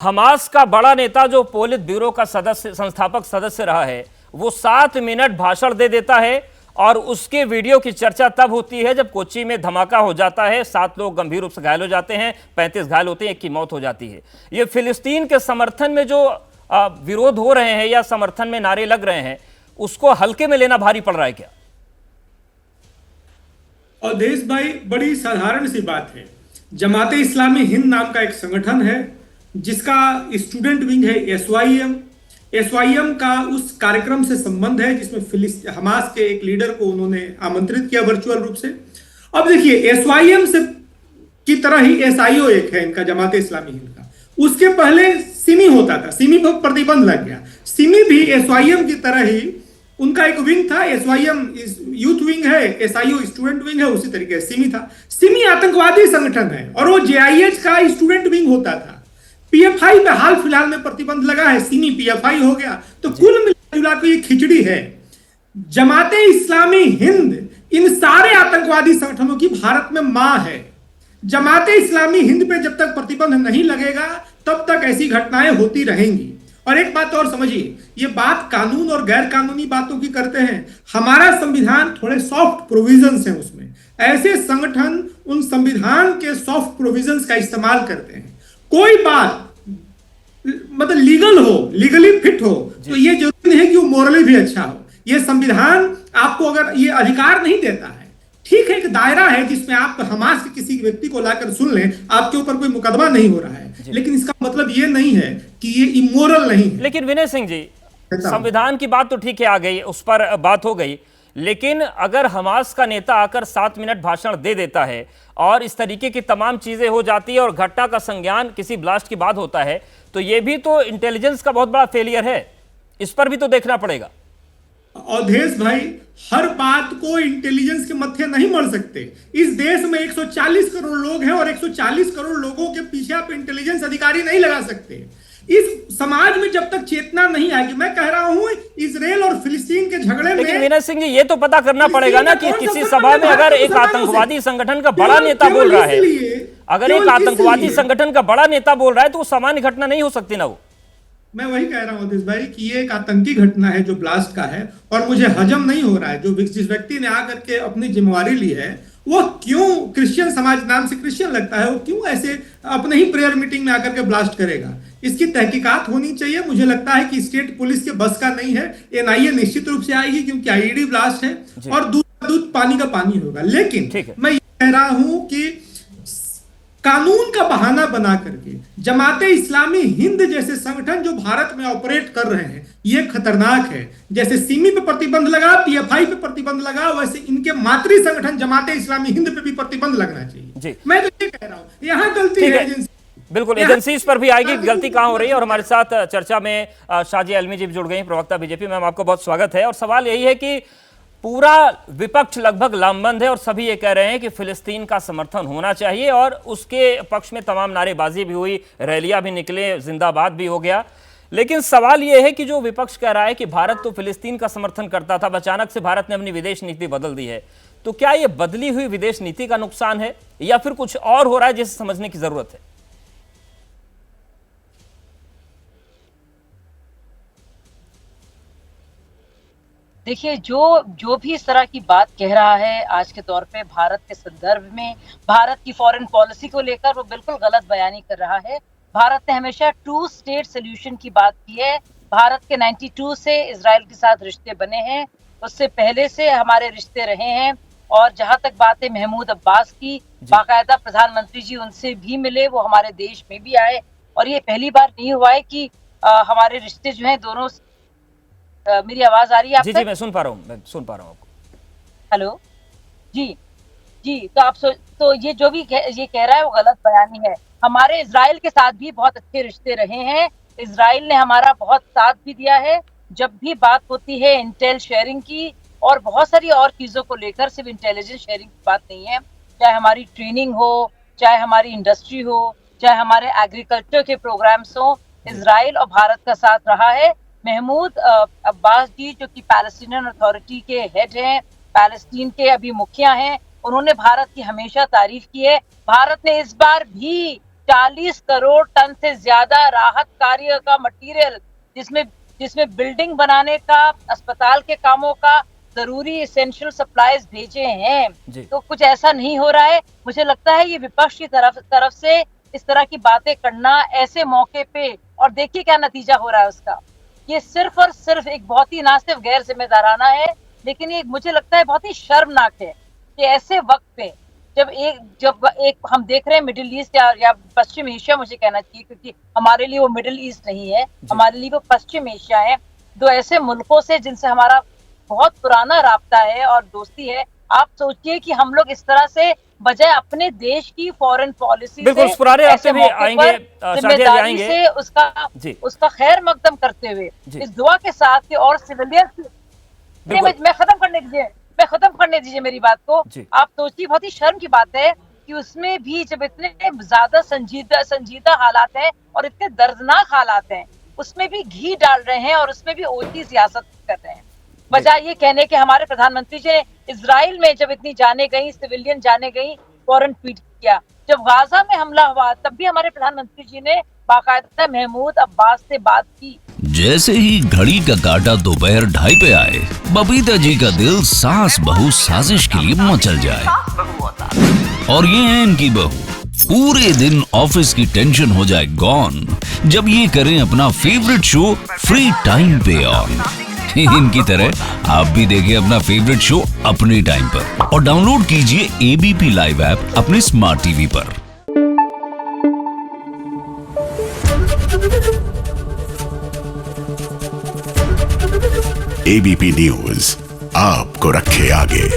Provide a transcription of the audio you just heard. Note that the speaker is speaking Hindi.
हमास का बड़ा नेता जो पोलित ब्यूरो का सदस्य संस्थापक सदस्य रहा है, वो 7 मिनट भाषण दे देता है और उसके वीडियो की चर्चा तब होती है जब कोच्चि में धमाका हो जाता है। 7 लोग गंभीर रूप से घायल हो जाते हैं, 35 घायल होते हैं, 1 की मौत हो जाती है। ये फिलिस्तीन के समर्थन में जो विरोध हो रहे हैं या समर्थन में नारे लग रहे हैं, उसको हल्के में लेना भारी पड़ रहा है क्या? और देश भाई, बड़ी साधारण सी बात है। जमाते इस्लामी हिंद नाम का एक संगठन है जिसका स्टूडेंट विंग है एसवाईएम। एसवाईएम का उस कार्यक्रम से संबंध है जिसमें हमास के एक लीडर को उन्होंने आमंत्रित किया वर्चुअल रूप से। अब देखिए, एसवाईएम से की तरह ही एसआईओ एक है इनका, जमाते इस्लामी हिंद का। उसके पहले सिमी होता था, सिमी पर प्रतिबंध लग गया। सिमी भी एसवाईएम की तरह ही उनका एक विंग था। एसवाईएम यूथ विंग है, एसआईओ स्टूडेंट विंग है, उसी तरीके से सिमी था। सिमी आतंकवादी संगठन है और वो जेआईएच का स्टूडेंट विंग होता था। पीएफआई पे हाल फिलहाल में प्रतिबंध लगा है, सिमी पीएफआई हो गया। तो कुल मिला के ये खिचड़ी है। जमाते इस्लामी हिंद इन सारे आतंकवादी संगठनों की भारत में मां है। जमाते इस्लामी हिंद पे जब तक प्रतिबंध नहीं लगेगा तब तक ऐसी घटनाएं होती रहेंगी। और एक बात और समझिए, ये बात कानून और गैर कानूनी बातों की करते हैं। हमारा संविधान थोड़े सॉफ्ट प्रोविजंस हैं उसमें। ऐसे संगठन उन संविधान के सॉफ्ट प्रोविजंस का इस्तेमाल करते हैं। कोई बात मतलब लीगल हो, लीगली फिट हो, तो ये जरूरी नहीं है कि वो मोरली भी अच्छा हो। ये संविधान आपको अगर ये अधिकार नहीं देता है, ठीक है, एक दायरा है जिसमें आप हमास के किसी व्यक्ति को लाकर सुन लें, आपके ऊपर कोई मुकदमा नहीं हो रहा है, लेकिन इसका मतलब ये नहीं है कि ये इमोरल नहीं है। लेकिन विनय सिंह जी, संविधान की बात तो ठीक है, आ गई, उस पर बात हो गई। लेकिन अगर हमास का नेता आकर 7 मिनट भाषण दे देता है और इस तरीके की तमाम चीजें हो जाती है और घटना का संज्ञान किसी ब्लास्ट की बात होता है, तो यह भी तो इंटेलिजेंस का बहुत बड़ा फेलियर है। इस पर भी तो देखना पड़ेगा। अवधेश भाई, हर बात को इंटेलिजेंस के मत्थे नहीं मर सकते। इस देश में 140 करोड़ लोग हैं और 140 करोड़ लोगों के पीछे आप इंटेलिजेंस अधिकारी नहीं लगा सकते। इस समाज में जब तक चेतना नहीं आएगी, मैं कह रहा हूं इजराइल और फिलिस्तीन के झगड़े में। लेकिन विनय सिंह जी, ये तो पता करना पड़ेगा ना कि किसी सभा में अगर एक आतंकवादी संगठन का बड़ा नेता बोल रहा है, अगर एक आतंकवादी संगठन का बड़ा नेता बोल रहा है, तो वो सामान्य घटना नहीं हो सकती ना। वो मैं वही कह रहा हूं भाई कि ये एक आतंकी घटना है जो ब्लास्ट का है, और मुझे हजम नहीं हो रहा है जो जिस व्यक्ति ने आकर के अपनी जिम्मेवारी ली है, वो क्यों क्रिश्चियन समाज, नाम से क्रिश्चियन लगता है, वो क्यों ऐसे अपने ही प्रेयर मीटिंग में आकर के ब्लास्ट करेगा। इसकी तहकीकात होनी चाहिए। मुझे लगता है कि स्टेट पुलिस के बस का नहीं है। एनआईए निश्चित रूप से आएगी क्योंकि आईईडी ब्लास्ट है और दूध पानी का पानी होगा। लेकिन मैं ये कह रहा हूं कि कानून का बहाना बना करके जमाते इस्लामी हिंद जैसे संगठन जो भारत में ऑपरेट कर रहे हैं, ये खतरनाक है। जैसे सिमी पे प्रतिबंध लगा, पीएफआई पे प्रतिबंध लगा, वैसे इनके मातृ संगठन जमाते इस्लामी हिंद पे भी प्रतिबंध लगना चाहिए। मैं तो ये कह रहा हूं, यहाँ गलती है एजेंसी। बिल्कुल, एजेंसी इस पर भी आएगी, गलती कहां हो रही है। और हमारे साथ चर्चा में शाजिया अलमी जी भी जुड़ गई, प्रवक्ता बीजेपी। मैम, आपको बहुत स्वागत है। और सवाल यही है कि पूरा विपक्ष लगभग लामबंद है और सभी ये कह रहे हैं कि फिलिस्तीन का समर्थन होना चाहिए, और उसके पक्ष में तमाम नारेबाजी भी हुई, रैलियां भी निकले, जिंदाबाद भी हो गया। लेकिन सवाल यह है कि जो विपक्ष कह रहा है कि भारत तो फिलिस्तीन का समर्थन करता था, अचानक से भारत ने अपनी विदेश नीति बदल दी है, तो क्या यह बदली हुई विदेश नीति का नुकसान है या फिर कुछ और हो रहा है जिसे समझने की जरूरत है? देखिए, जो भी इस तरह की बात कह रहा है आज के दौर पे भारत के संदर्भ में, भारत की फॉरेन पॉलिसी को लेकर, वो बिल्कुल गलत बयानी कर रहा है। भारत ने हमेशा 2 स्टेट सोल्यूशन की बात की है। भारत के 92 से इजराइल के साथ रिश्ते बने हैं, उससे पहले से हमारे रिश्ते रहे हैं। और जहां तक बात है महमूद अब्बास की, बाकायदा प्रधानमंत्री जी उनसे भी मिले, वो हमारे देश में भी आए। और ये पहली बार नहीं हुआ है कि हमारे रिश्ते जो हैं दोनों। मेरी आवाज आ रही है? जी, मैं सुन पा रहा हूँ आपको। हेलो जी, तो ये जो भी ये कह रहा है वो गलत बयानी है। हमारे इजराइल के साथ भी बहुत अच्छे रिश्ते रहे हैं। इजराइल ने हमारा बहुत साथ भी दिया है जब भी बात होती है इंटेल शेयरिंग की और बहुत सारी और चीजों को लेकर। सिर्फ इंटेलिजेंस शेयरिंग की बात नहीं है, चाहे हमारी ट्रेनिंग हो, चाहे हमारी इंडस्ट्री हो, चाहे हमारे एग्रीकल्चर के प्रोग्राम्स हो, इजराइल और भारत का साथ रहा है। महमूद अब्बास जी, जो कि पैलेस्टीनियन अथॉरिटी के हेड हैं, पैलेस्टीन के अभी मुखिया हैं, उन्होंने भारत की हमेशा तारीफ की है। भारत ने इस बार भी 40 करोड़ टन से ज्यादा राहत कार्य का मटेरियल, जिसमें बिल्डिंग बनाने का, अस्पताल के कामों का, जरूरी एसेंशियल सप्लाईज भेजे हैं। तो कुछ ऐसा नहीं हो रहा है। मुझे लगता है ये विपक्ष की तरफ से इस तरह की बातें करना ऐसे मौके पे, और देखिए क्या नतीजा हो रहा है उसका। ये सिर्फ और सिर्फ एक बहुत ही, ना सिर्फ गैर जिम्मेदाराना है, लेकिन ये मुझे लगता है बहुत ही शर्मनाक है कि ऐसे वक्त पे जब एक हम देख रहे हैं मिडिल ईस्ट या पश्चिम एशिया, मुझे कहना चाहिए, क्योंकि हमारे लिए वो मिडिल ईस्ट नहीं है, हमारे लिए वो पश्चिम एशिया है। दो ऐसे मुल्कों से जिनसे हमारा बहुत पुराना राब्ता है और दोस्ती है। आप सोचिए कि हम लोग इस तरह से बजाय अपने देश की फॉरेन पॉलिसी बिल्कुल, पुराने रास्ते भी आएंगे, जिम्मेदारी से उसका खैर मकदम करते हुए इस दुआ के साथ कि और सिविलियन, मैं खत्म करने दीजिए मेरी बात को। आप सोचिए, बहुत ही शर्म की बात है कि उसमें भी जब इतने ज्यादा संजीदा हालात हैं और इतने दर्दनाक हालात हैं, उसमें भी घी डाल रहे हैं और उसमें भी ओटी सियासत कर रहे हैं। बजाय ये कहने के हमारे प्रधानमंत्री जी ने इजराइल में जब इतनी जाने गई, सिविलियन जाने गई, फौरन ट्वीट किया। जब गाजा में हमला हुआ तब भी हमारे प्रधानमंत्री जी ने बाकायदा महमूद अब्बास से बात की। जैसे ही घड़ी का काटा दोपहर 2:30 पे आए, बबीता जी का दिल सास बहू साजिश के लिए मचल जाए। और ये है इनकी बहू, पूरे दिन ऑफिस की टेंशन हो जाए गॉन जब ये करें अपना फेवरेट शो फ्री टाइम पे ऑन। इनकी तरह आप भी देखिए अपना फेवरेट शो अपने टाइम पर और डाउनलोड कीजिए एबीपी लाइव ऐप अपने स्मार्ट टीवी पर। एबीपी न्यूज आपको रखे आगे।